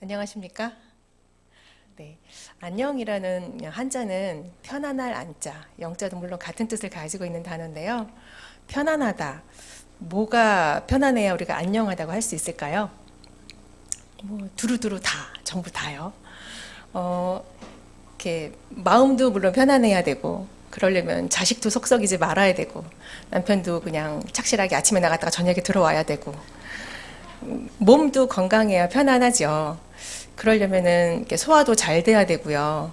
안녕하십니까? 네. 안녕이라는 한자는 편안할 안자, 영자도 물론 같은 뜻을 가지고 있는 단어인데요. 편안하다. 뭐가 편안해야 우리가 안녕하다고 할 수 있을까요? 두루두루 다, 전부 다요. 어, 이렇게 마음도 물론 편안해야 되고, 그러려면 자식도 속썩이지 말아야 되고, 남편도 그냥 착실하게 아침에 나갔다가 저녁에 들어와야 되고, 몸도 건강해야 편안하죠. 그러려면은 이렇게 소화도 잘 돼야 되고요.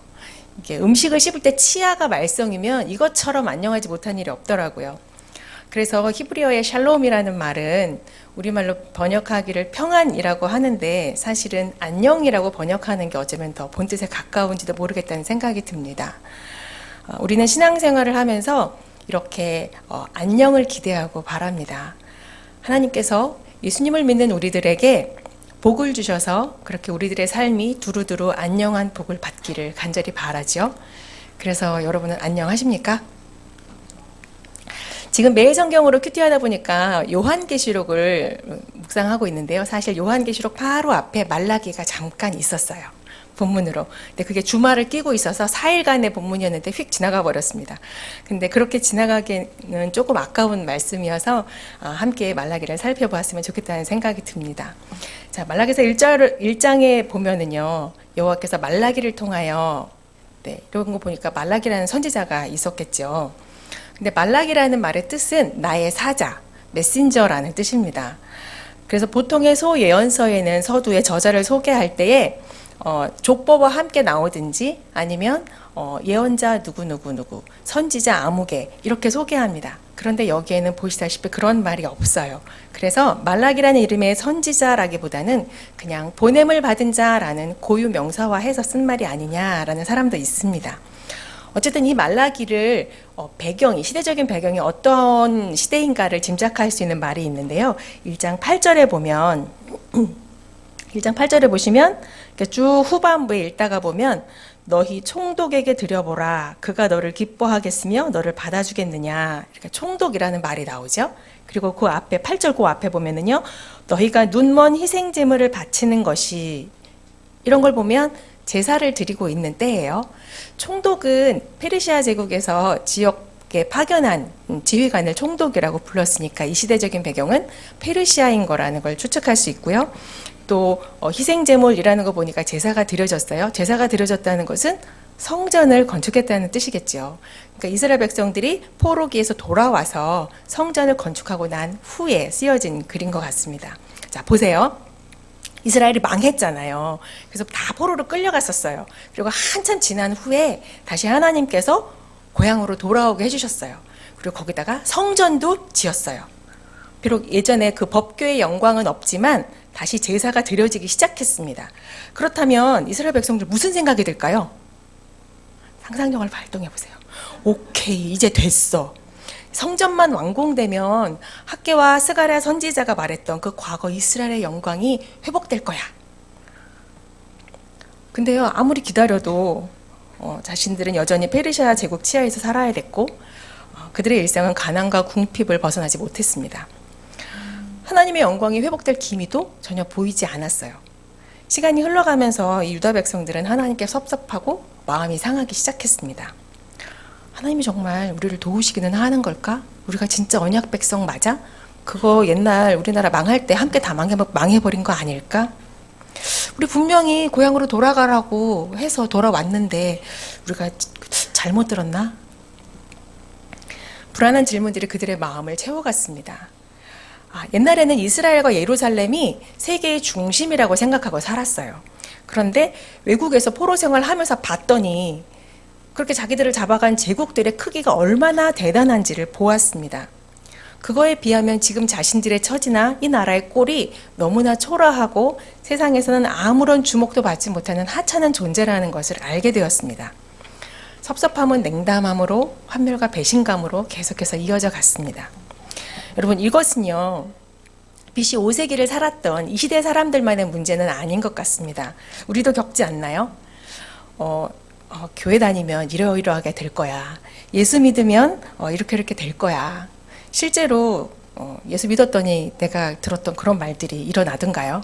이게 음식을 씹을 때 치아가 말썽이면 이것처럼 안녕하지 못한 일이 없더라고요. 그래서 히브리어의 샬롬이라는 말은 우리말로 번역하기를 평안이라고 하는데 사실은 안녕이라고 번역하는 게 어쩌면 더 본뜻에 가까운지도 모르겠다는 생각이 듭니다. 우리는 신앙생활을 하면서 이렇게 안녕을 기대하고 바랍니다. 하나님께서 예수님을 믿는 우리들에게 복을 주셔서 그렇게 우리들의 삶이 두루두루 안녕한 복을 받기를 간절히 바라죠. 그래서 여러분은 안녕하십니까? 지금 매일 성경으로 큐티하다 보니까 요한계시록을 묵상하고 있는데요. 사실 요한계시록 바로 앞에 말라기가 잠깐 있었어요. 본문으로. 근데 그게 주말을 끼고 있어서 4일간의 본문이었는데 휙 지나가 버렸습니다. 근데 그렇게 지나가기는 조금 아까운 말씀이어서 함께 말라기를 살펴보았으면 좋겠다는 생각이 듭니다. 자, 말라기서 1장에 보면은요, 여호와께서 말라기를 통하여, 이런 거 보니까 말라기라는 선지자가 있었겠죠. 근데 말라기라는 말의 뜻은 나의 사자, 메신저라는 뜻입니다. 그래서 보통의 소예언서에는 서두에 저자를 소개할 때에 족보와 함께 나오든지 아니면 예언자 누구 선지자 아무개 이렇게 소개합니다. 그런데 여기에는 보시다시피 그런 말이 없어요. 그래서 말라기라는 이름의 선지자라기보다는 그냥 보냄을 받은 자라는 고유 명사화해서 쓴 말이 아니냐라는 사람도 있습니다. 어쨌든 이 말라기를 시대적인 배경이 어떤 시대인가를 짐작할 수 있는 말이 있는데요. 1장 8절에 보면 1장 8절에 보시면 쭉 후반부에 읽다가 보면 너희 총독에게 드려보라. 그가 너를 기뻐하겠으며 너를 받아주겠느냐. 이렇게 총독이라는 말이 나오죠. 그리고 그 앞에 8절 그 앞에 보면은요. 너희가 눈먼 희생 제물을 바치는 것이 이런 걸 보면 제사를 드리고 있는 때예요. 총독은 페르시아 제국에서 지역에 파견한 지휘관을 총독이라고 불렀으니까 이 시대적인 배경은 페르시아인 거라는 걸 추측할 수 있고요. 또 희생제물이라는 거 보니까 제사가 드려졌어요. 제사가 드려졌다는 것은 성전을 건축했다는 뜻이겠죠. 그러니까 이스라엘 백성들이 포로기에서 돌아와서 성전을 건축하고 난 후에 쓰여진 글인 것 같습니다. 자, 보세요. 이스라엘이 망했잖아요. 그래서 다 포로로 끌려갔었어요. 그리고 한참 지난 후에 다시 하나님께서 고향으로 돌아오게 해주셨어요. 그리고 거기다가 성전도 지었어요. 비록 예전에 그 법궤의 영광은 없지만 다시 제사가 드려지기 시작했습니다. 그렇다면 이스라엘 백성들 무슨 생각이 들까요? 상상력을 발동해 보세요. 오케이, 이제 됐어. 성전만 완공되면 학개와 스가랴 선지자가 말했던 그 과거 이스라엘의 영광이 회복될 거야. 근데요, 아무리 기다려도 자신들은 여전히 페르시아 제국 치하에서 살아야 됐고 그들의 일상은 가난과 궁핍을 벗어나지 못했습니다. 하나님의 영광이 회복될 기미도 전혀 보이지 않았어요. 시간이 흘러가면서 이 유다 백성들은 하나님께 섭섭하고 마음이 상하기 시작했습니다. 하나님이 정말 우리를 도우시기는 하는 걸까? 우리가 진짜 언약 백성 맞아? 그거 옛날 우리나라 망할 때 함께 다 망해버린 거 아닐까? 우리 분명히 고향으로 돌아가라고 해서 돌아왔는데 우리가 잘못 들었나? 불안한 질문들이 그들의 마음을 채워갔습니다. 옛날에는 이스라엘과 예루살렘이 세계의 중심이라고 생각하고 살았어요. 그런데 외국에서 포로 생활하면서 봤더니 그렇게 자기들을 잡아간 제국들의 크기가 얼마나 대단한지를 보았습니다. 그거에 비하면 지금 자신들의 처지나 이 나라의 꼴이 너무나 초라하고 세상에서는 아무런 주목도 받지 못하는 하찮은 존재라는 것을 알게 되었습니다. 섭섭함은 냉담함으로 환멸과 배신감으로 계속해서 이어져 갔습니다. 여러분, 이것은요, BC 5세기를 살았던 이 시대 사람들만의 문제는 아닌 것 같습니다. 우리도 겪지 않나요? 교회 다니면 이러이러하게 될 거야. 예수 믿으면 이렇게 될 거야. 실제로 예수 믿었더니 내가 들었던 그런 말들이 일어나던가요?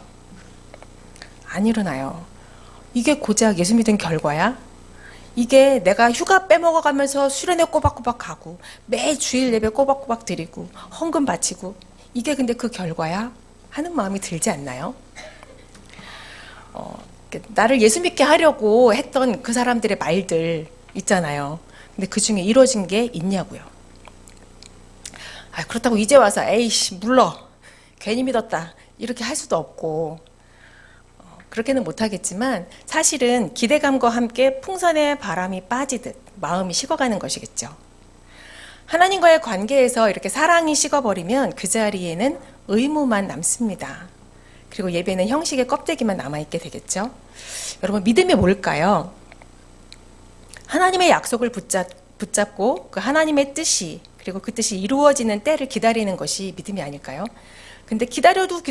안 일어나요. 이게 고작 예수 믿은 결과야? 이게 내가 휴가 빼먹어가면서 수련회 꼬박꼬박 가고 매 주일 예배 꼬박꼬박 드리고 헌금 바치고 이게 근데 그 결과야? 하는 마음이 들지 않나요? 나를 예수 믿게 하려고 했던 그 사람들의 말들 있잖아요. 근데 그 중에 이루어진 게 있냐고요. 그렇다고 이제 와서 에이씨 물러 괜히 믿었다 이렇게 할 수도 없고 그렇게는 못하겠지만 사실은 기대감과 함께 풍선에 바람이 빠지듯 마음이 식어가는 것이겠죠. 하나님과의 관계에서 이렇게 사랑이 식어버리면 그 자리에는 의무만 남습니다. 그리고 예배는 형식의 껍데기만 남아있게 되겠죠. 여러분 믿음이 뭘까요? 하나님의 약속을 붙잡고 그 하나님의 뜻이 그리고 그 뜻이 이루어지는 때를 기다리는 것이 믿음이 아닐까요? 근데 기다려도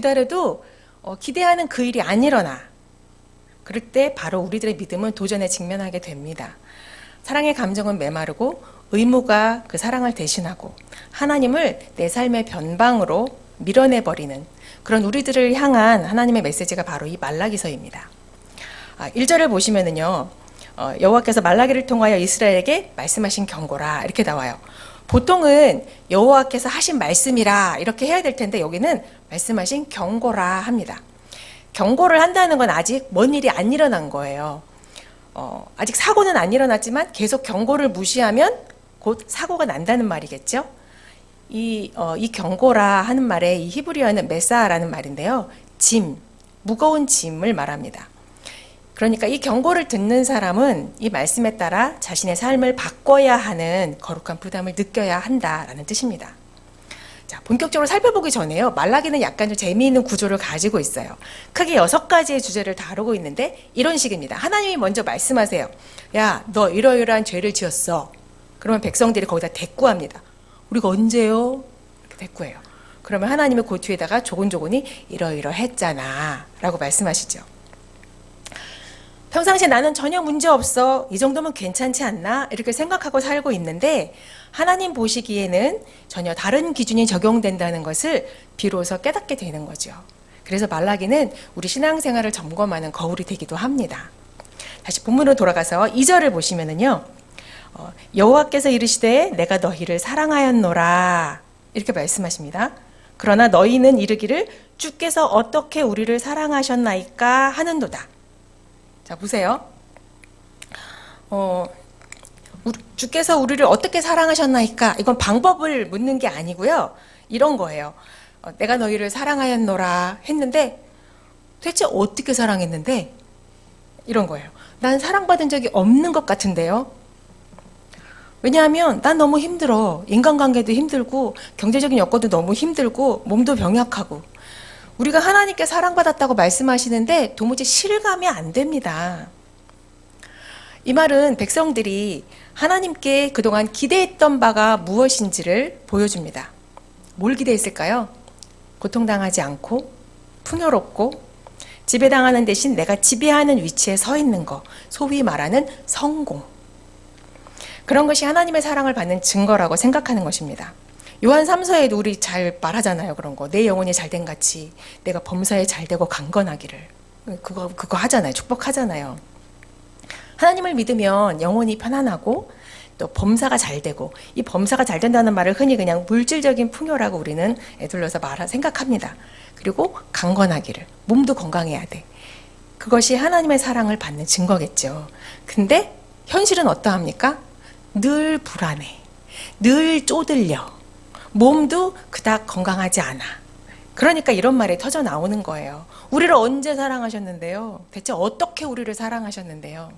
기대하는 그 일이 안 일어나. 그럴 때 바로 우리들의 믿음은 도전에 직면하게 됩니다. 사랑의 감정은 메마르고 의무가 그 사랑을 대신하고 하나님을 내 삶의 변방으로 밀어내버리는 그런 우리들을 향한 하나님의 메시지가 바로 이 말라기서입니다. 1절을 보시면은요, 여호와께서 말라기를 통하여 이스라엘에게 말씀하신 경고라 이렇게 나와요. 보통은 여호와께서 하신 말씀이라 이렇게 해야 될 텐데 여기는 말씀하신 경고라 합니다. 경고를 한다는 건 아직 뭔 일이 안 일어난 거예요. 아직 사고는 안 일어났지만 계속 경고를 무시하면 곧 사고가 난다는 말이겠죠. 이 경고라 하는 말에 이 히브리어는 메사라는 말인데요. 무거운 짐을 말합니다. 그러니까 이 경고를 듣는 사람은 이 말씀에 따라 자신의 삶을 바꿔야 하는 거룩한 부담을 느껴야 한다라는 뜻입니다. 자, 본격적으로 살펴보기 전에요. 말라기는 약간 좀 재미있는 구조를 가지고 있어요. 크게 6가지의 주제를 다루고 있는데 이런 식입니다. 하나님이 먼저 말씀하세요. 야, 너 이러이러한 죄를 지었어. 그러면 백성들이 거기다 대꾸합니다. 우리가 언제요? 이렇게 대꾸해요. 그러면 하나님의 그 뒤에다가 조곤조곤히 이러이러했잖아 라고 말씀하시죠. 평상시에 나는 전혀 문제 없어. 이 정도면 괜찮지 않나? 이렇게 생각하고 살고 있는데 하나님 보시기에는 전혀 다른 기준이 적용된다는 것을 비로소 깨닫게 되는 거죠. 그래서 말라기는 우리 신앙생활을 점검하는 거울이 되기도 합니다. 다시 본문으로 돌아가서 2절을 보시면은요. 여호와께서 이르시되 내가 너희를 사랑하였노라 이렇게 말씀하십니다. 그러나 너희는 이르기를 주께서 어떻게 우리를 사랑하셨나이까 하는도다. 자, 보세요. 주께서 우리를 어떻게 사랑하셨나이까? 이건 방법을 묻는 게 아니고요. 이런 거예요. 내가 너희를 사랑하였노라 했는데 대체 어떻게 사랑했는데? 이런 거예요. 난 사랑받은 적이 없는 것 같은데요. 왜냐하면 난 너무 힘들어. 인간관계도 힘들고 경제적인 여건도 너무 힘들고 몸도 병약하고 우리가 하나님께 사랑받았다고 말씀하시는데 도무지 실감이 안 됩니다. 이 말은 백성들이 하나님께 그동안 기대했던 바가 무엇인지를 보여줍니다. 뭘 기대했을까요? 고통당하지 않고 풍요롭고 지배당하는 대신 내가 지배하는 위치에 서 있는 거, 소위 말하는 성공. 그런 것이 하나님의 사랑을 받는 증거라고 생각하는 것입니다. 요한 3서에도 우리 잘 말하잖아요. 그런 거. 내 영혼이 잘된 같이 내가 범사에 잘되고 강건하기를. 그거 하잖아요. 축복하잖아요. 하나님을 믿으면 영혼이 편안하고 또 범사가 잘되고 이 범사가 잘된다는 말을 흔히 그냥 물질적인 풍요라고 우리는 애둘러서 생각합니다. 그리고 강건하기를. 몸도 건강해야 돼. 그것이 하나님의 사랑을 받는 증거겠죠. 근데 현실은 어떠합니까? 늘 불안해. 늘 쪼들려. 몸도 그닥 건강하지 않아. 그러니까 이런 말이 터져 나오는 거예요. 우리를 언제 사랑하셨는데요? 대체 어떻게 우리를 사랑하셨는데요?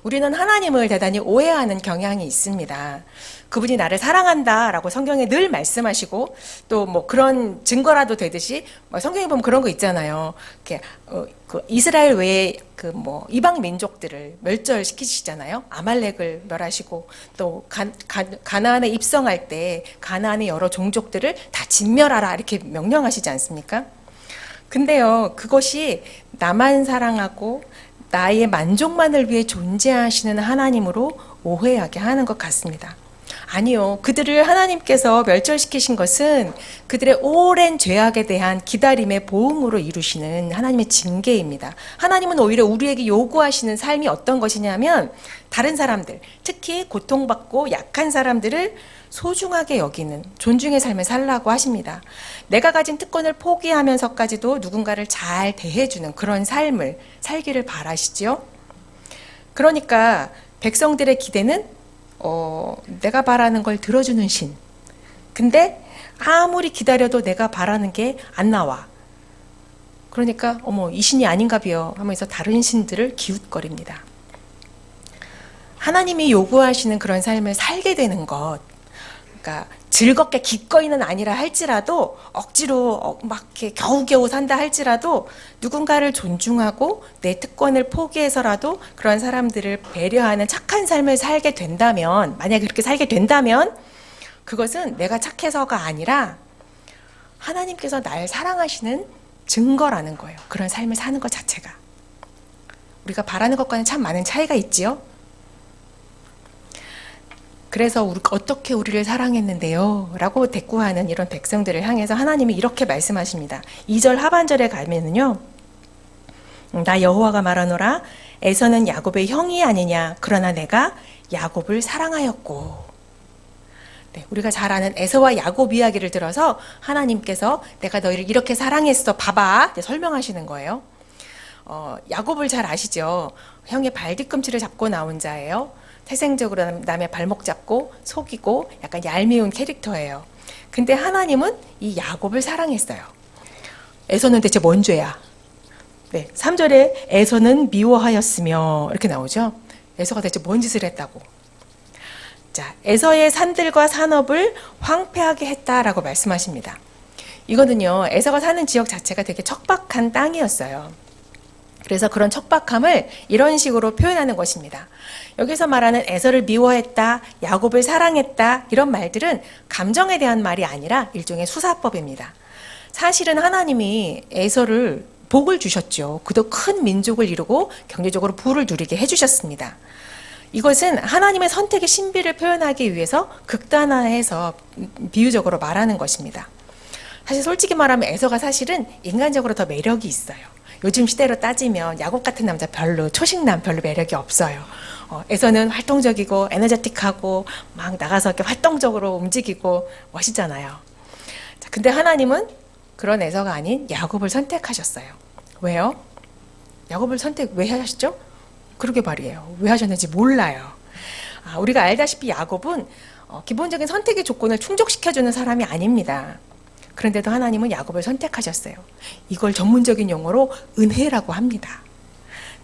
우리는 하나님을 대단히 오해하는 경향이 있습니다. 그분이 나를 사랑한다라고 성경에 늘 말씀하시고 또 뭐 그런 증거라도 되듯이 성경에 보면 그런 거 있잖아요. 이렇게 그 이스라엘 외에 그 뭐 이방 민족들을 멸절시키시잖아요. 아말렉을 멸하시고 또 가나안에 입성할 때 가나안의 여러 종족들을 다 진멸하라 이렇게 명령하시지 않습니까? 근데요, 그것이 나만 사랑하고 나의 만족만을 위해 존재하시는 하나님으로 오해하게 하는 것 같습니다. 아니요. 그들을 하나님께서 멸절시키신 것은 그들의 오랜 죄악에 대한 기다림의 보응으로 이루시는 하나님의 징계입니다. 하나님은 오히려 우리에게 요구하시는 삶이 어떤 것이냐면 다른 사람들, 특히 고통받고 약한 사람들을 소중하게 여기는 존중의 삶을 살라고 하십니다. 내가 가진 특권을 포기하면서까지도 누군가를 잘 대해주는 그런 삶을 살기를 바라시지요. 그러니까 백성들의 기대는 내가 바라는 걸 들어주는 신. 근데 아무리 기다려도 내가 바라는 게 안 나와. 그러니까 이 신이 아닌가 봐요 하면서 다른 신들을 기웃거립니다. 하나님이 요구하시는 그런 삶을 살게 되는 것, 그러니까 즐겁게 기꺼이는 아니라 할지라도 억지로 막 이렇게 겨우겨우 산다 할지라도 누군가를 존중하고 내 특권을 포기해서라도 그런 사람들을 배려하는 착한 삶을 살게 된다면, 만약에 그렇게 살게 된다면 그것은 내가 착해서가 아니라 하나님께서 날 사랑하시는 증거라는 거예요. 그런 삶을 사는 것 자체가. 우리가 바라는 것과는 참 많은 차이가 있지요. 그래서 어떻게 우리를 사랑했는데요? 라고 대꾸하는 이런 백성들을 향해서 하나님이 이렇게 말씀하십니다. 2절 하반절에 가면은요. 나 여호와가 말하노라 에서는 야곱의 형이 아니냐 그러나 내가 야곱을 사랑하였고. 네, 우리가 잘 아는 에서와 야곱 이야기를 들어서 하나님께서 내가 너희를 이렇게 사랑했어 봐봐 설명하시는 거예요. 야곱을 잘 아시죠? 형의 발 뒤꿈치를 잡고 나온 자예요. 태생적으로 남의 발목 잡고 속이고 약간 얄미운 캐릭터예요. 근데 하나님은 이 야곱을 사랑했어요. 에서는 대체 뭔 죄야? 네, 3절에 에서는 미워하였으며 이렇게 나오죠. 에서가 대체 뭔 짓을 했다고? 자, 에서의 산들과 산업을 황폐하게 했다라고 말씀하십니다. 이거는요, 에서가 사는 지역 자체가 되게 척박한 땅이었어요. 그래서 그런 척박함을 이런 식으로 표현하는 것입니다. 여기서 말하는 에서를 미워했다, 야곱을 사랑했다 이런 말들은 감정에 대한 말이 아니라 일종의 수사법입니다. 사실은 하나님이 에서를 복을 주셨죠. 그도 큰 민족을 이루고 경제적으로 부를 누리게 해주셨습니다. 이것은 하나님의 선택의 신비를 표현하기 위해서 극단화해서 비유적으로 말하는 것입니다. 사실 솔직히 말하면 에서가 사실은 인간적으로 더 매력이 있어요. 요즘 시대로 따지면 야곱 같은 남자 별로, 초식남 별로 매력이 없어요. 에서는 활동적이고 에너제틱하고 막 나가서 이렇게 활동적으로 움직이고 멋있잖아요. 자, 근데 하나님은 그런 에서가 아닌 야곱을 선택하셨어요. 왜요? 야곱을 선택 왜 하셨죠? 그러게 말이에요. 왜 하셨는지 몰라요. 우리가 알다시피 야곱은 기본적인 선택의 조건을 충족시켜주는 사람이 아닙니다. 그런데도 하나님은 야곱을 선택하셨어요. 이걸 전문적인 용어로 은혜라고 합니다.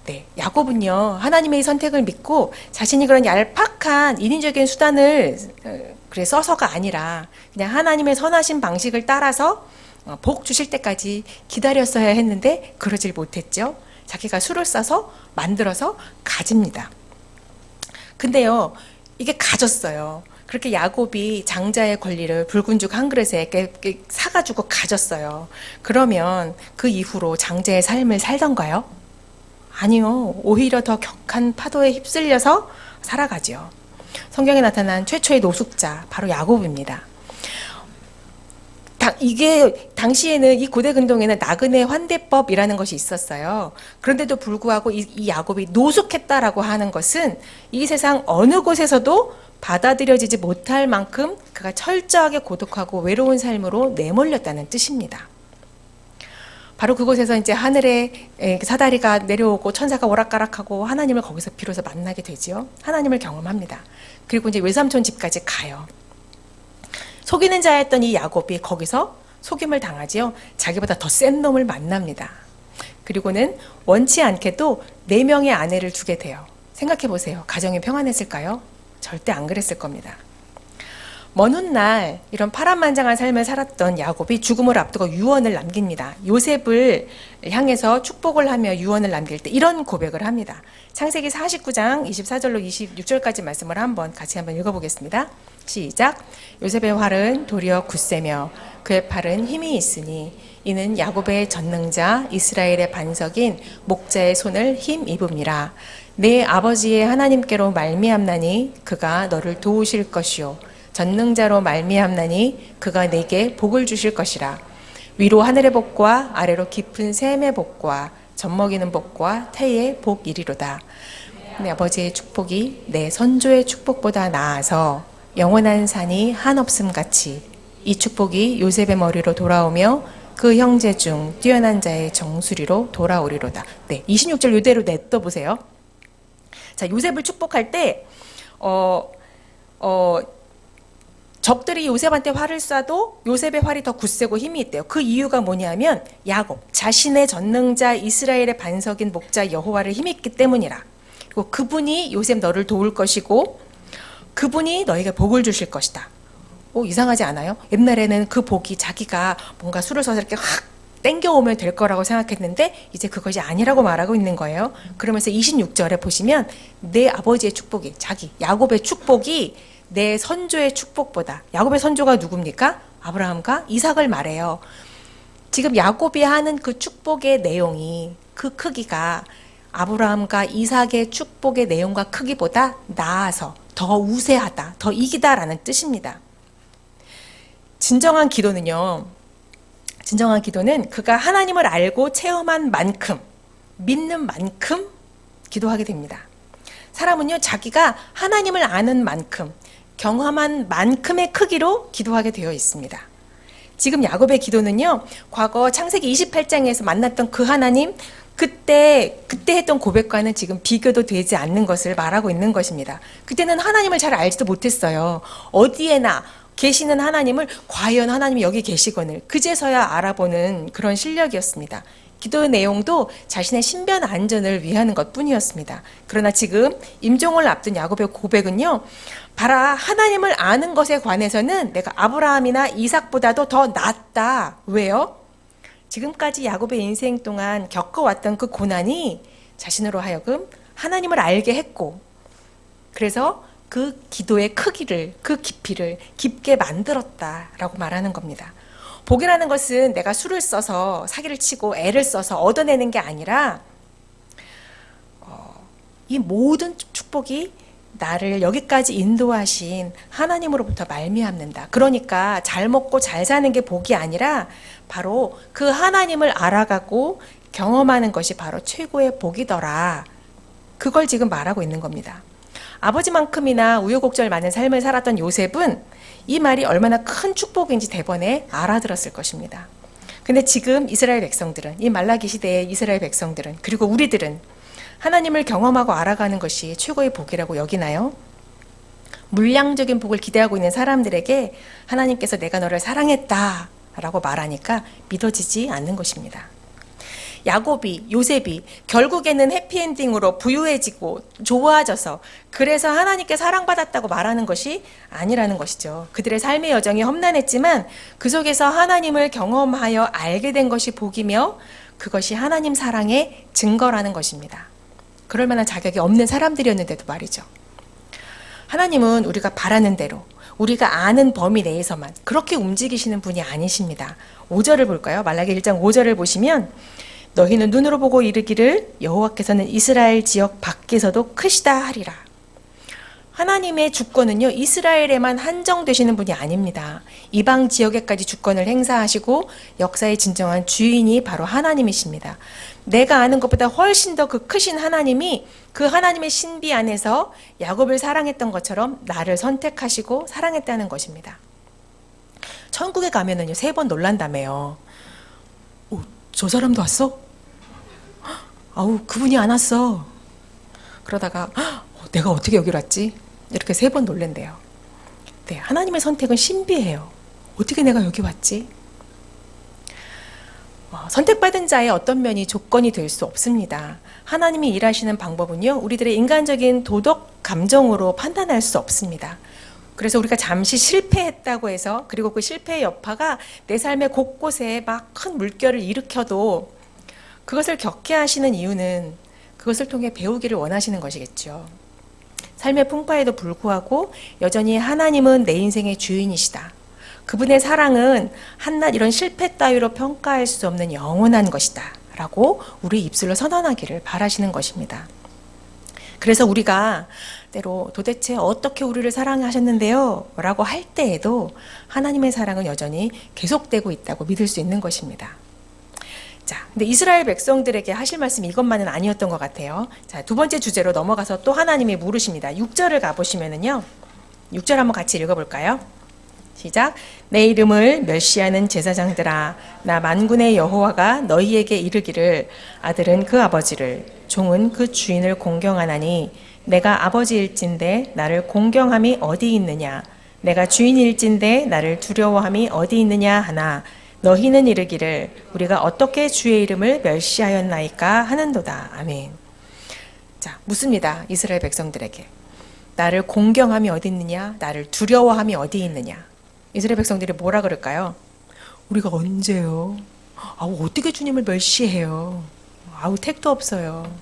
네, 야곱은요 하나님의 선택을 믿고 자신이 그런 얄팍한 인위적인 수단을 써서가 아니라 그냥 하나님의 선하신 방식을 따라서 복 주실 때까지 기다렸어야 했는데 그러질 못했죠. 자기가 수를 써서 만들어서 가집니다. 근데요 이게 가졌어요. 그렇게 야곱이 장자의 권리를 붉은 죽 한 그릇에 사가지고 가졌어요. 그러면 그 이후로 장자의 삶을 살던가요? 아니요. 오히려 더 격한 파도에 휩쓸려서 살아가지요. 성경에 나타난 최초의 노숙자 바로 야곱입니다. 이게 당시에는 이 고대 근동에는 나그네 환대법이라는 것이 있었어요. 그런데도 불구하고 이 야곱이 노숙했다라고 하는 것은 이 세상 어느 곳에서도 받아들여지지 못할 만큼 그가 철저하게 고독하고 외로운 삶으로 내몰렸다는 뜻입니다. 바로 그곳에서 이제 하늘에 사다리가 내려오고 천사가 오락가락하고 하나님을 거기서 비로소 만나게 되지요. 하나님을 경험합니다. 그리고 이제 외삼촌 집까지 가요. 속이는 자였던 이 야곱이 거기서 속임을 당하지요. 자기보다 더 센 놈을 만납니다. 그리고는 원치 않게도 4명의 아내를 두게 돼요. 생각해 보세요. 가정이 평안했을까요? 절대 안 그랬을 겁니다. 먼 훗날 이런 파란만장한 삶을 살았던 야곱이 죽음을 앞두고 유언을 남깁니다. 요셉을 향해서 축복을 하며 유언을 남길 때 이런 고백을 합니다. 창세기 49장 24절로 26절까지 말씀을 같이 한번 읽어보겠습니다. 시작. 요셉의 활은 도리어 굳세며 그의 팔은 힘이 있으니 이는 야곱의 전능자 이스라엘의 반석인 목자의 손을 힘입음이라. 내 아버지의 하나님께로 말미암나니 그가 너를 도우실 것이요 전능자로 말미암나니 그가 내게 복을 주실 것이라. 위로 하늘의 복과 아래로 깊은 샘의 복과 젖먹이는 복과 태의 복이리로다. 내 아버지의 축복이 내 선조의 축복보다 나아서 영원한 산이 한없음 같이 이 축복이 요셉의 머리로 돌아오며 그 형제 중 뛰어난 자의 정수리로 돌아오리로다. 네, 26절 이대로 냅둬보세요. 자, 요셉을 축복할 때 적들이 요셉한테 활을 쏴도 요셉의 활이 더 굳세고 힘이 있대요. 그 이유가 뭐냐면 야곱, 자신의 전능자 이스라엘의 반석인 목자 여호와를 힘있기 때문이라. 그리고 그분이 요셉 너를 도울 것이고 그분이 너에게 복을 주실 것이다. 이상하지 않아요? 옛날에는 그 복이 자기가 뭔가 술을 써서 이렇게 확 땡겨오면 될 거라고 생각했는데 이제 그것이 아니라고 말하고 있는 거예요. 그러면서 26절에 보시면 내 아버지의 축복이, 자기 야곱의 축복이 내 선조의 축복보다, 야곱의 선조가 누굽니까? 아브라함과 이삭을 말해요. 지금 야곱이 하는 그 축복의 내용이, 그 크기가 아브라함과 이삭의 축복의 내용과 크기보다 나아서 더 우세하다, 더 이기다라는 뜻입니다. 진정한 기도는 그가 하나님을 알고 체험한 만큼, 믿는 만큼 기도하게 됩니다. 사람은요, 자기가 하나님을 아는 만큼, 경험한 만큼의 크기로 기도하게 되어 있습니다. 지금 야곱의 기도는요, 과거 창세기 28장에서 만났던 그 하나님, 그때 했던 고백과는 지금 비교도 되지 않는 것을 말하고 있는 것입니다. 그때는 하나님을 잘 알지도 못했어요. 어디에나 계시는 하나님을 과연 하나님이 여기 계시거늘 그제서야 알아보는 그런 실력이었습니다. 기도의 내용도 자신의 신변 안전을 위하는 것뿐이었습니다. 그러나 지금 임종을 앞둔 야곱의 고백은요, 봐라, 하나님을 아는 것에 관해서는 내가 아브라함이나 이삭보다도 더 낫다. 왜요? 지금까지 야곱의 인생 동안 겪어왔던 그 고난이 자신으로 하여금 하나님을 알게 했고, 그래서 그 기도의 크기를, 그 깊이를 깊게 만들었다라고 말하는 겁니다. 복이라는 것은 내가 수를 써서 사기를 치고 애를 써서 얻어내는 게 아니라 이 모든 축복이 나를 여기까지 인도하신 하나님으로부터 말미암는다. 그러니까 잘 먹고 잘 사는 게 복이 아니라 바로 그 하나님을 알아가고 경험하는 것이 바로 최고의 복이더라. 그걸 지금 말하고 있는 겁니다. 아버지만큼이나 우여곡절 많은 삶을 살았던 요셉은 이 말이 얼마나 큰 축복인지 대번에 알아들었을 것입니다. 근데 지금 이스라엘 백성들은, 이 말라기 시대의 이스라엘 백성들은, 그리고 우리들은 하나님을 경험하고 알아가는 것이 최고의 복이라고 여기나요? 물량적인 복을 기대하고 있는 사람들에게 하나님께서 내가 너를 사랑했다 라고 말하니까 믿어지지 않는 것입니다. 요셉이 결국에는 해피엔딩으로 부유해지고 좋아져서 그래서 하나님께 사랑받았다고 말하는 것이 아니라는 것이죠. 그들의 삶의 여정이 험난했지만 그 속에서 하나님을 경험하여 알게 된 것이 복이며 그것이 하나님 사랑의 증거라는 것입니다. 그럴 만한 자격이 없는 사람들이었는데도 말이죠. 하나님은 우리가 바라는 대로, 우리가 아는 범위 내에서만 그렇게 움직이시는 분이 아니십니다. 5절을 볼까요? 말라기 1장 5절을 보시면 너희는 눈으로 보고 이르기를 여호와께서는 이스라엘 지역 밖에서도 크시다 하리라. 하나님의 주권은요, 이스라엘에만 한정되시는 분이 아닙니다. 이방 지역에까지 주권을 행사하시고 역사의 진정한 주인이 바로 하나님이십니다. 내가 아는 것보다 훨씬 더 그 크신 하나님이 그 하나님의 신비 안에서 야곱을 사랑했던 것처럼 나를 선택하시고 사랑했다는 것입니다. 천국에 가면은요, 3번 놀란다며요. 저 사람도 왔어? 아우, 그분이 안 왔어. 그러다가 내가 어떻게 여기 왔지? 이렇게 3번 놀랜대요. 네, 하나님의 선택은 신비해요. 어떻게 내가 여기 왔지? 선택받은 자의 어떤 면이 조건이 될 수 없습니다. 하나님이 일하시는 방법은요, 우리들의 인간적인 도덕 감정으로 판단할 수 없습니다. 그래서 우리가 잠시 실패했다고 해서, 그리고 그 실패의 여파가 내 삶의 곳곳에 막 큰 물결을 일으켜도 그것을 겪게 하시는 이유는 그것을 통해 배우기를 원하시는 것이겠죠. 삶의 풍파에도 불구하고 여전히 하나님은 내 인생의 주인이시다. 그분의 사랑은 한낱 이런 실패 따위로 평가할 수 없는 영원한 것이다 라고 우리 입술로 선언하기를 바라시는 것입니다. 그래서 우리가 때로 도대체 어떻게 우리를 사랑하셨는데요? 라고 할 때에도 하나님의 사랑은 여전히 계속되고 있다고 믿을 수 있는 것입니다. 자, 근데 이스라엘 백성들에게 하실 말씀이 이것만은 아니었던 것 같아요. 자, 두 번째 주제로 넘어가서 또 하나님이 물으십니다. 6절을 가보시면은요. 6절 한번 같이 읽어볼까요? 시작. 내 이름을 멸시하는 제사장들아, 나 만군의 여호와가 너희에게 이르기를 아들은 그 아버지를, 종은 그 주인을 공경하나니 내가 아버지일진데 나를 공경함이 어디 있느냐? 내가 주인일진데 나를 두려워함이 어디 있느냐 하나 너희는 이르기를 우리가 어떻게 주의 이름을 멸시하였나이까 하는도다. 아멘. 자, 묻습니다. 이스라엘 백성들에게. 나를 공경함이 어디 있느냐? 나를 두려워함이 어디 있느냐? 이스라엘 백성들이 뭐라 그럴까요? 우리가 언제요? 아우, 어떻게 주님을 멸시해요? 아우, 택도 없어요.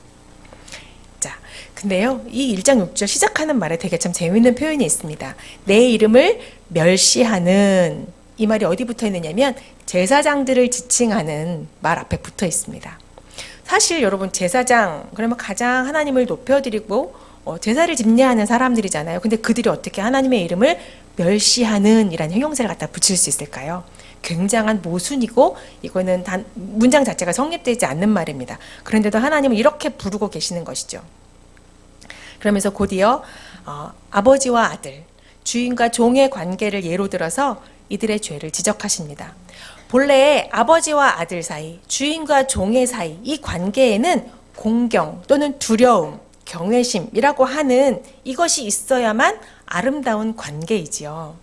자, 근데요, 이 1장 6절 시작하는 말에 되게 참 재미있는 표현이 있습니다. 내 이름을 멸시하는, 이 말이 어디 붙어 있느냐면 제사장들을 지칭하는 말 앞에 붙어 있습니다. 사실 여러분, 제사장 그러면 가장 하나님을 높여드리고 제사를 집례하는 사람들이잖아요. 근데 그들이 어떻게 하나님의 이름을 멸시하는 이라는 형용사를 갖다 붙일 수 있을까요? 굉장한 모순이고 이거는 단 문장 자체가 성립되지 않는 말입니다. 그런데도 하나님은 이렇게 부르고 계시는 것이죠. 그러면서 곧이어 아버지와 아들, 주인과 종의 관계를 예로 들어서 이들의 죄를 지적하십니다. 본래 아버지와 아들 사이, 주인과 종의 사이 이 관계에는 공경 또는 두려움, 경외심이라고 하는 이것이 있어야만 아름다운 관계이지요.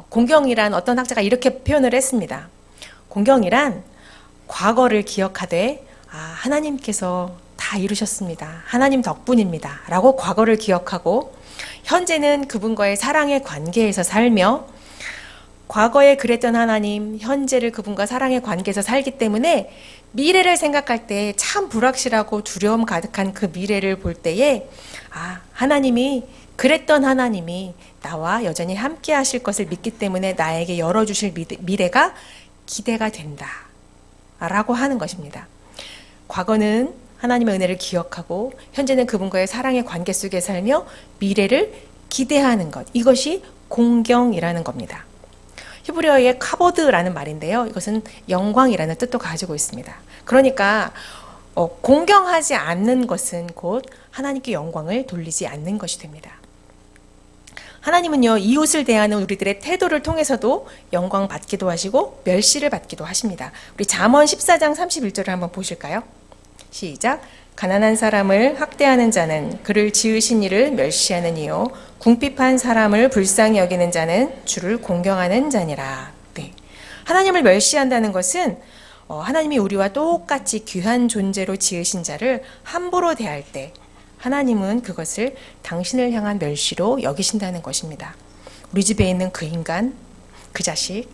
공경이란 어떤 학자가 이렇게 표현을 했습니다. 공경이란 과거를 기억하되 하나님께서 다 이루셨습니다. 하나님 덕분입니다. 라고 과거를 기억하고 현재는 그분과의 사랑의 관계에서 살며 과거에 그랬던 하나님, 현재를 그분과 사랑의 관계에서 살기 때문에 미래를 생각할 때 참 불확실하고 두려움 가득한 그 미래를 볼 때에 하나님이 그랬던 하나님이 나와 여전히 함께 하실 것을 믿기 때문에 나에게 열어주실 미래가 기대가 된다 라고 하는 것입니다. 과거는 하나님의 은혜를 기억하고 현재는 그분과의 사랑의 관계 속에 살며 미래를 기대하는 것, 이것이 공경이라는 겁니다. 히브리어의 카보드라는 말인데요. 이것은 영광이라는 뜻도 가지고 있습니다. 그러니까 공경하지 않는 것은 곧 하나님께 영광을 돌리지 않는 것이 됩니다. 하나님은요, 이웃을 대하는 우리들의 태도를 통해서도 영광 받기도 하시고 멸시를 받기도 하십니다. 우리 잠언 14장 31절을 한번 보실까요? 시작. 가난한 사람을 학대하는 자는 그를 지으신 이를 멸시하는 이요 궁핍한 사람을 불쌍히 여기는 자는 주를 공경하는 자니라. 네. 하나님을 멸시한다는 것은 하나님이 우리와 똑같이 귀한 존재로 지으신 자를 함부로 대할 때 하나님은 그것을 당신을 향한 멸시로 여기신다는 것입니다. 우리 집에 있는 그 인간, 그 자식,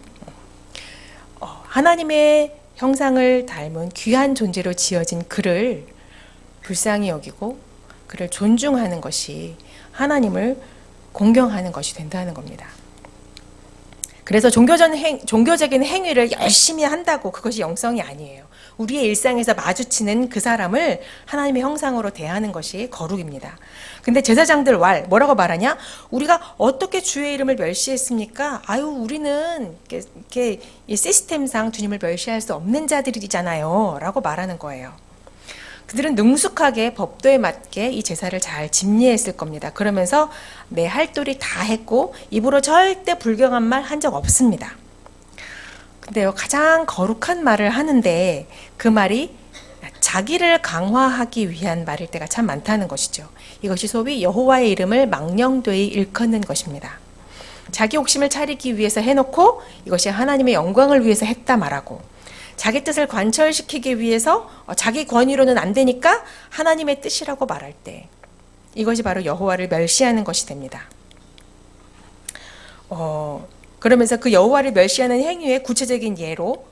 하나님의 형상을 닮은 귀한 존재로 지어진 그를 불쌍히 여기고 그를 존중하는 것이 하나님을 공경하는 것이 된다는 겁니다. 그래서 종교적인 행위를 열심히 한다고 그것이 영성이 아니에요. 우리의 일상에서 마주치는 그 사람을 하나님의 형상으로 대하는 것이 거룩입니다. 근데 제사장들 뭐라고 말하냐? 우리가 어떻게 주의 이름을 멸시했습니까? 우리는 이렇게 이 시스템상 주님을 멸시할 수 없는 자들이잖아요. 라고 말하는 거예요. 그들은 능숙하게 법도에 맞게 이 제사를 잘 집례했을 겁니다. 그러면서 내 할 도리 다 했고 입으로 절대 불경한 말 한 적 없습니다. 근데요, 가장 거룩한 말을 하는데 그 말이 자기를 강화하기 위한 말일 때가 참 많다는 것이죠. 이것이 소위 여호와의 이름을 망령되이 일컫는 것입니다. 자기 욕심을 차리기 위해서 해놓고 이것이 하나님의 영광을 위해서 했다 말하고 자기 뜻을 관철시키기 위해서 자기 권위로는 안 되니까 하나님의 뜻이라고 말할 때 이것이 바로 여호와를 멸시하는 것이 됩니다. 그러면서 그 여호와를 멸시하는 행위의 구체적인 예로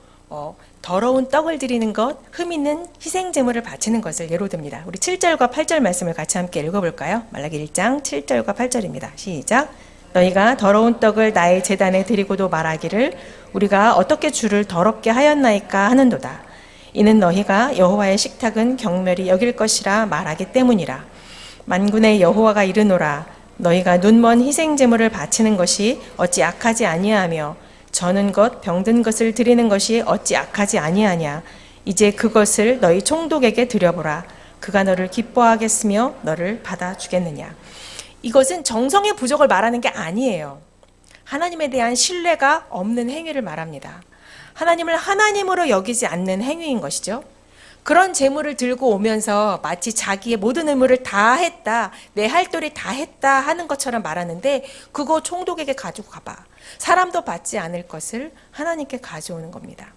더러운 떡을 드리는 것, 흠 있는 희생 제물을 바치는 것을 예로 듭니다. 우리 7절과 8절 말씀을 같이 함께 읽어볼까요? 말라기 1장 7절과 8절입니다. 시작. 너희가 더러운 떡을 나의 제단에 드리고도 말하기를 우리가 어떻게 주를 더럽게 하였나이까 하는도다. 이는 너희가 여호와의 식탁은 경멸히 여길 것이라 말하기 때문이라. 만군의 여호와가 이르노라 너희가 눈먼 희생 제물을 바치는 것이 어찌 악하지 아니하며 저는 것 병든 것을 드리는 것이 어찌 악하지 아니하냐 이제 그것을 너희 총독에게 드려보라 그가 너를 기뻐하겠으며 너를 받아주겠느냐. 이것은 정성의 부족을 말하는 게 아니에요. 하나님에 대한 신뢰가 없는 행위를 말합니다. 하나님을 하나님으로 여기지 않는 행위인 것이죠. 그런 재물을 들고 오면서 마치 자기의 모든 의무를 다 했다, 내 할 도리 다 했다 하는 것처럼 말하는데 그거 총독에게 가지고 가봐. 사람도 받지 않을 것을 하나님께 가져오는 겁니다.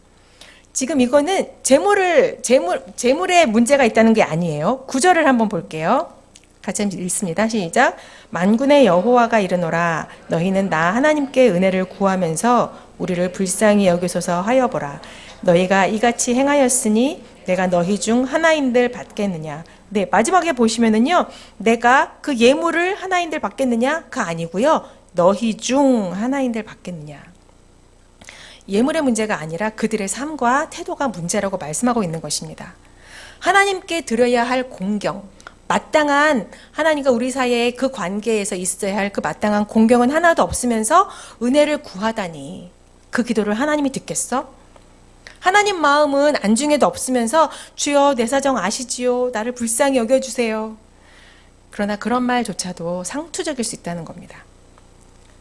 지금 이거는 재물에 문제가 있다는 게 아니에요. 9절을 한번 볼게요. 같이 읽습니다. 시작. 만군의 여호와가 이르노라 너희는 나 하나님께 은혜를 구하면서 우리를 불쌍히 여기소서 하여보라. 너희가 이같이 행하였으니 내가 너희 중 하나인들 받겠느냐. 네, 마지막에 보시면은요. 내가 그 예물을 하나인들 받겠느냐가 아니고요. 너희 중 하나인들 받겠느냐. 예물의 문제가 아니라 그들의 삶과 태도가 문제라고 말씀하고 있는 것입니다. 하나님께 드려야 할 공경, 마땅한 하나님과 우리 사이의 그 관계에서 있어야 할 그 마땅한 공경은 하나도 없으면서 은혜를 구하다니 그 기도를 하나님이 듣겠어? 하나님 마음은 안중에도 없으면서 주여 내 사정 아시지요? 나를 불쌍히 여겨주세요. 그러나 그런 말조차도 상투적일 수 있다는 겁니다.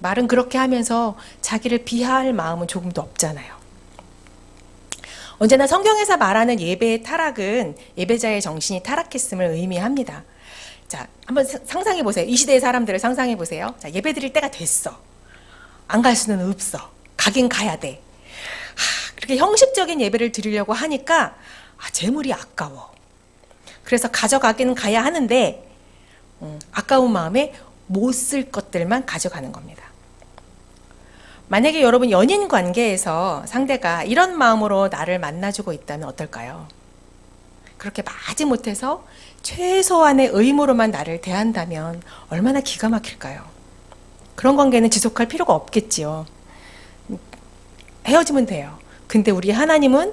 말은 그렇게 하면서 자기를 비하할 마음은 조금도 없잖아요. 언제나 성경에서 말하는 예배의 타락은 예배자의 정신이 타락했음을 의미합니다. 자, 한번 상상해 보세요. 이 시대의 사람들을 상상해 보세요. 자, 예배 드릴 때가 됐어. 안 갈 수는 없어. 가긴 가야 돼. 그렇게 형식적인 예배를 드리려고 하니까 재물이 아까워. 그래서 가져가기는 가야 하는데 아까운 마음에 못 쓸 것들만 가져가는 겁니다. 만약에 여러분 연인 관계에서 상대가 이런 마음으로 나를 만나주고 있다면 어떨까요? 그렇게 마지못해서 최소한의 의무로만 나를 대한다면 얼마나 기가 막힐까요? 그런 관계는 지속할 필요가 없겠지요. 헤어지면 돼요. 근데 우리 하나님은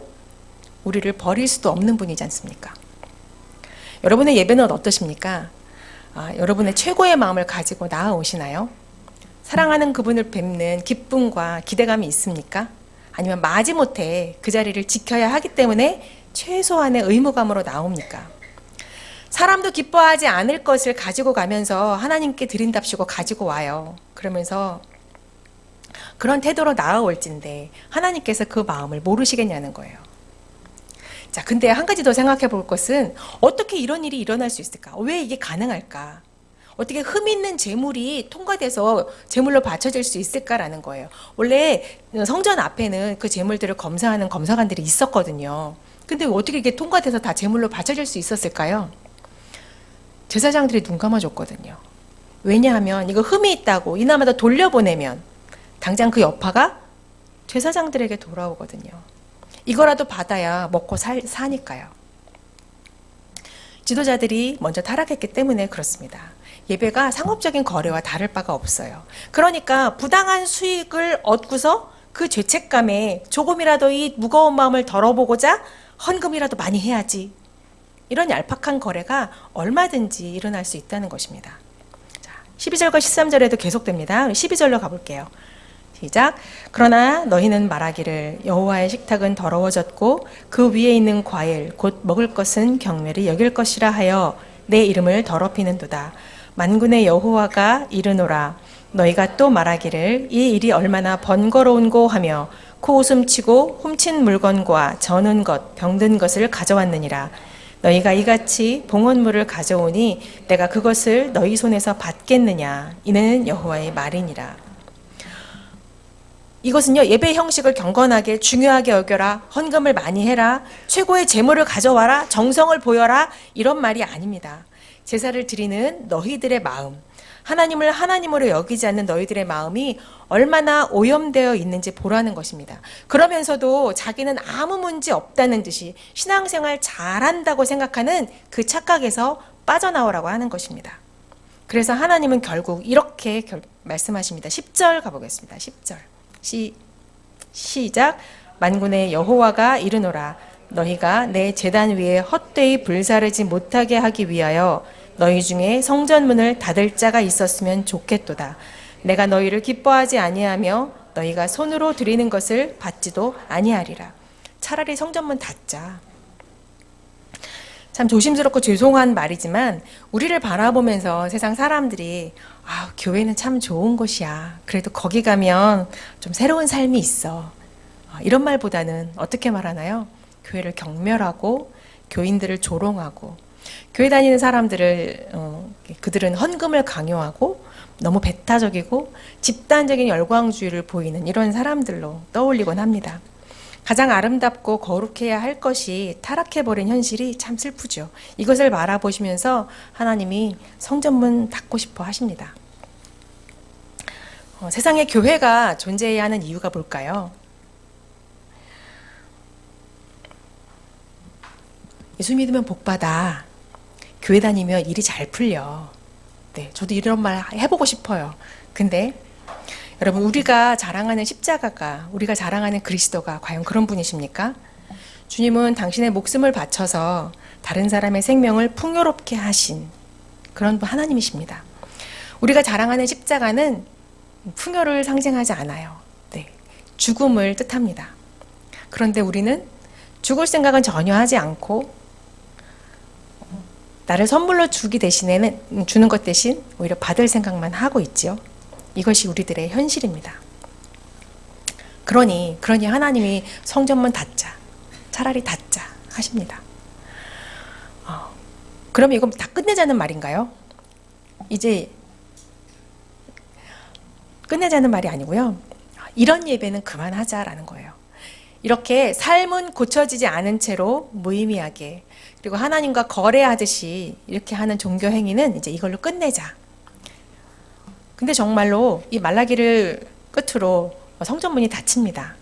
우리를 버릴 수도 없는 분이지 않습니까? 여러분의 예배는 어떠십니까? 여러분의 최고의 마음을 가지고 나아오시나요? 사랑하는 그분을 뵙는 기쁨과 기대감이 있습니까? 아니면 마지못해 그 자리를 지켜야 하기 때문에 최소한의 의무감으로 나옵니까? 사람도 기뻐하지 않을 것을 가지고 가면서 하나님께 드린답시고 가지고 와요. 그러면서 그런 태도로 나아올진데 하나님께서 그 마음을 모르시겠냐는 거예요. 자, 근데 한 가지 더 생각해 볼 것은 어떻게 이런 일이 일어날 수 있을까? 왜 이게 가능할까? 어떻게 흠 있는 재물이 통과돼서 재물로 바쳐질 수 있을까라는 거예요. 원래 성전 앞에는 그 재물들을 검사하는 검사관들이 있었거든요. 근데 어떻게 이게 통과돼서 다 재물로 바쳐질 수 있었을까요? 제사장들이 눈 감아줬거든요. 왜냐하면 이거 흠이 있다고 이나마다 돌려보내면 당장 그 여파가 제사장들에게 돌아오거든요. 이거라도 받아야 먹고 사니까요. 지도자들이 먼저 타락했기 때문에 그렇습니다. 예배가 상업적인 거래와 다를 바가 없어요. 그러니까 부당한 수익을 얻고서 그 죄책감에 조금이라도 이 무거운 마음을 덜어보고자 헌금이라도 많이 해야지. 이런 얄팍한 거래가 얼마든지 일어날 수 있다는 것입니다. 자, 12절과 13절에도 계속됩니다. 12절로 가볼게요. 시작. 그러나 너희는 말하기를 여호와의 식탁은 더러워졌고 그 위에 있는 과일 곧 먹을 것은 경멸이 여길 것이라 하여 내 이름을 더럽히는도다. 만군의 여호와가 이르노라. 너희가 또 말하기를 이 일이 얼마나 번거로운고 하며 코웃음치고 훔친 물건과 저는 것 병든 것을 가져왔느니라. 너희가 이같이 봉헌물을 가져오니 내가 그것을 너희 손에서 받겠느냐. 이는 여호와의 말이니라. 이것은요, 예배 형식을 경건하게 중요하게 여겨라, 헌금을 많이 해라, 최고의 재물을 가져와라, 정성을 보여라, 이런 말이 아닙니다. 제사를 드리는 너희들의 마음, 하나님을 하나님으로 여기지 않는 너희들의 마음이 얼마나 오염되어 있는지 보라는 것입니다. 그러면서도 자기는 아무 문제 없다는 듯이 신앙생활 잘한다고 생각하는 그 착각에서 빠져나오라고 하는 것입니다. 그래서 하나님은 결국 이렇게 말씀하십니다. 10절 가보겠습니다. 10절. 시작. 만군의 여호와가 이르노라. 너희가 내 제단 위에 헛되이 불사르지 못하게 하기 위하여 너희 중에 성전문을 닫을 자가 있었으면 좋겠도다. 내가 너희를 기뻐하지 아니하며 너희가 손으로 드리는 것을 받지도 아니하리라. 차라리 성전문 닫자. 참 조심스럽고 죄송한 말이지만 우리를 바라보면서 세상 사람들이 교회는 참 좋은 곳이야. 그래도 거기 가면 좀 새로운 삶이 있어. 이런 말보다는 어떻게 말하나요? 교회를 경멸하고 교인들을 조롱하고 교회 다니는 사람들을 그들은 헌금을 강요하고 너무 배타적이고 집단적인 열광주의를 보이는 이런 사람들로 떠올리곤 합니다. 가장 아름답고 거룩해야 할 것이 타락해버린 현실이 참 슬프죠. 이것을 바라보시면서 하나님이 성전문 닫고 싶어 하십니다. 세상에 교회가 존재해야 하는 이유가 뭘까요? 예수 믿으면 복받아. 교회 다니면 일이 잘 풀려. 네, 저도 이런 말 해보고 싶어요. 근데 여러분, 우리가 자랑하는 십자가가, 우리가 자랑하는 그리스도가 과연 그런 분이십니까? 주님은 당신의 목숨을 바쳐서 다른 사람의 생명을 풍요롭게 하신 그런 하나님이십니다. 우리가 자랑하는 십자가는 풍요를 상징하지 않아요. 네, 죽음을 뜻합니다. 그런데 우리는 죽을 생각은 전혀 하지 않고 나를 선물로 주는 것 대신 오히려 받을 생각만 하고 있지요. 이것이 우리들의 현실입니다. 그러니 하나님이 성전문 닫자, 차라리 닫자 하십니다. 그럼 이건 다 끝내자는 말인가요? 이제 끝내자는 말이 아니고요. 이런 예배는 그만하자라는 거예요. 이렇게 삶은 고쳐지지 않은 채로 무의미하게 그리고 하나님과 거래하듯이 이렇게 하는 종교 행위는 이제 이걸로 끝내자. 근데 정말로 이 말라기를 끝으로 성전문이 닫힙니다.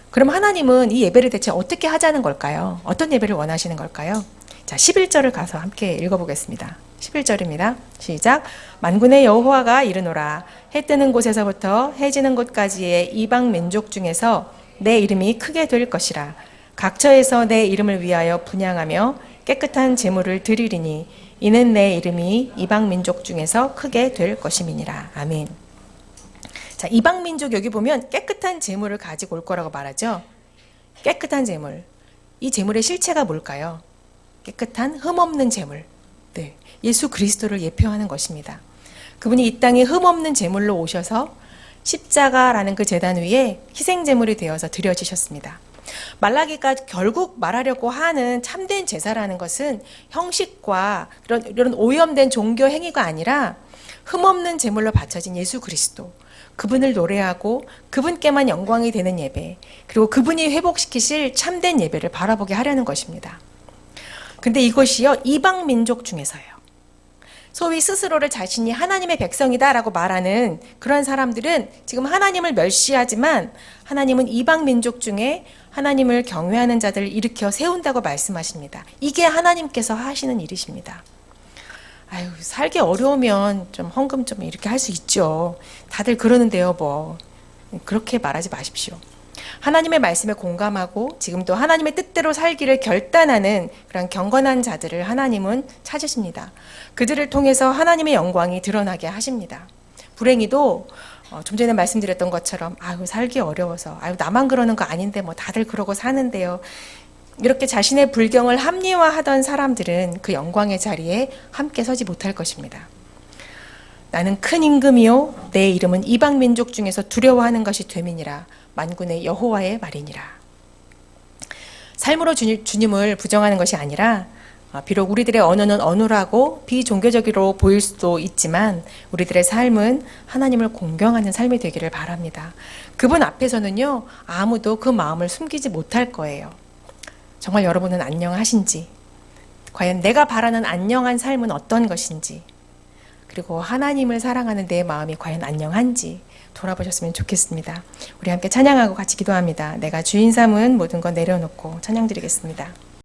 그럼 하나님은 이 예배를 대체 어떻게 하자는 걸까요? 어떤 예배를 원하시는 걸까요? 자, 11절을 가서 함께 읽어보겠습니다. 11절입니다. 시작. 만군의 여호와가 이르노라. 해 뜨는 곳에서부터 해 지는 곳까지의 이방 민족 중에서 내 이름이 크게 될 것이라. 각처에서 내 이름을 위하여 분향하며 깨끗한 제물을 드리리니 이는 내 이름이 이방 민족 중에서 크게 될 것임이니라. 아멘. 자, 이방 민족 여기 보면 깨끗한 제물을 가지고 올 거라고 말하죠. 깨끗한 제물. 이 제물의 실체가 뭘까요? 깨끗한 흠없는 제물. 네, 예수 그리스도를 예표하는 것입니다. 그분이 이 땅에 흠없는 제물로 오셔서 십자가라는 그 제단 위에 희생 제물이 되어서 드려지셨습니다. 말라기가 결국 말하려고 하는 참된 제사라는 것은 형식과 이런 오염된 종교 행위가 아니라 흠없는 제물로 바쳐진 예수 그리스도, 그분을 노래하고 그분께만 영광이 되는 예배, 그리고 그분이 회복시키실 참된 예배를 바라보게 하려는 것입니다. 근데 이것이요, 이방 민족 중에서요. 소위 스스로를 자신이 하나님의 백성이다라고 말하는 그런 사람들은 지금 하나님을 멸시하지만 하나님은 이방 민족 중에 하나님을 경외하는 자들을 일으켜 세운다고 말씀하십니다. 이게 하나님께서 하시는 일이십니다. 아유, 살기 어려우면 좀 헌금 좀 이렇게 할 수 있죠. 다들 그러는데요, 뭐. 그렇게 말하지 마십시오. 하나님의 말씀에 공감하고 지금도 하나님의 뜻대로 살기를 결단하는 그런 경건한 자들을 하나님은 찾으십니다. 그들을 통해서 하나님의 영광이 드러나게 하십니다. 불행히도 좀 전에 말씀드렸던 것처럼 아유, 살기 어려워서 아유, 나만 그러는 거 아닌데 뭐 다들 그러고 사는데요. 이렇게 자신의 불경을 합리화하던 사람들은 그 영광의 자리에 함께 서지 못할 것입니다. 나는 큰 임금이요 내 이름은 이방 민족 중에서 두려워하는 것이 됨이니라. 만군의 여호와의 말이니라. 삶으로 주님을 부정하는 것이 아니라 비록 우리들의 언어는 어눌하고 비종교적으로 보일 수도 있지만 우리들의 삶은 하나님을 공경하는 삶이 되기를 바랍니다. 그분 앞에서는요, 아무도 그 마음을 숨기지 못할 거예요. 정말 여러분은 안녕하신지, 과연 내가 바라는 안녕한 삶은 어떤 것인지, 그리고 하나님을 사랑하는 내 마음이 과연 안녕한지 돌아보셨으면 좋겠습니다. 우리 함께 찬양하고 같이 기도합니다. 내가 주인 삼은 모든 것 내려놓고 찬양 드리겠습니다.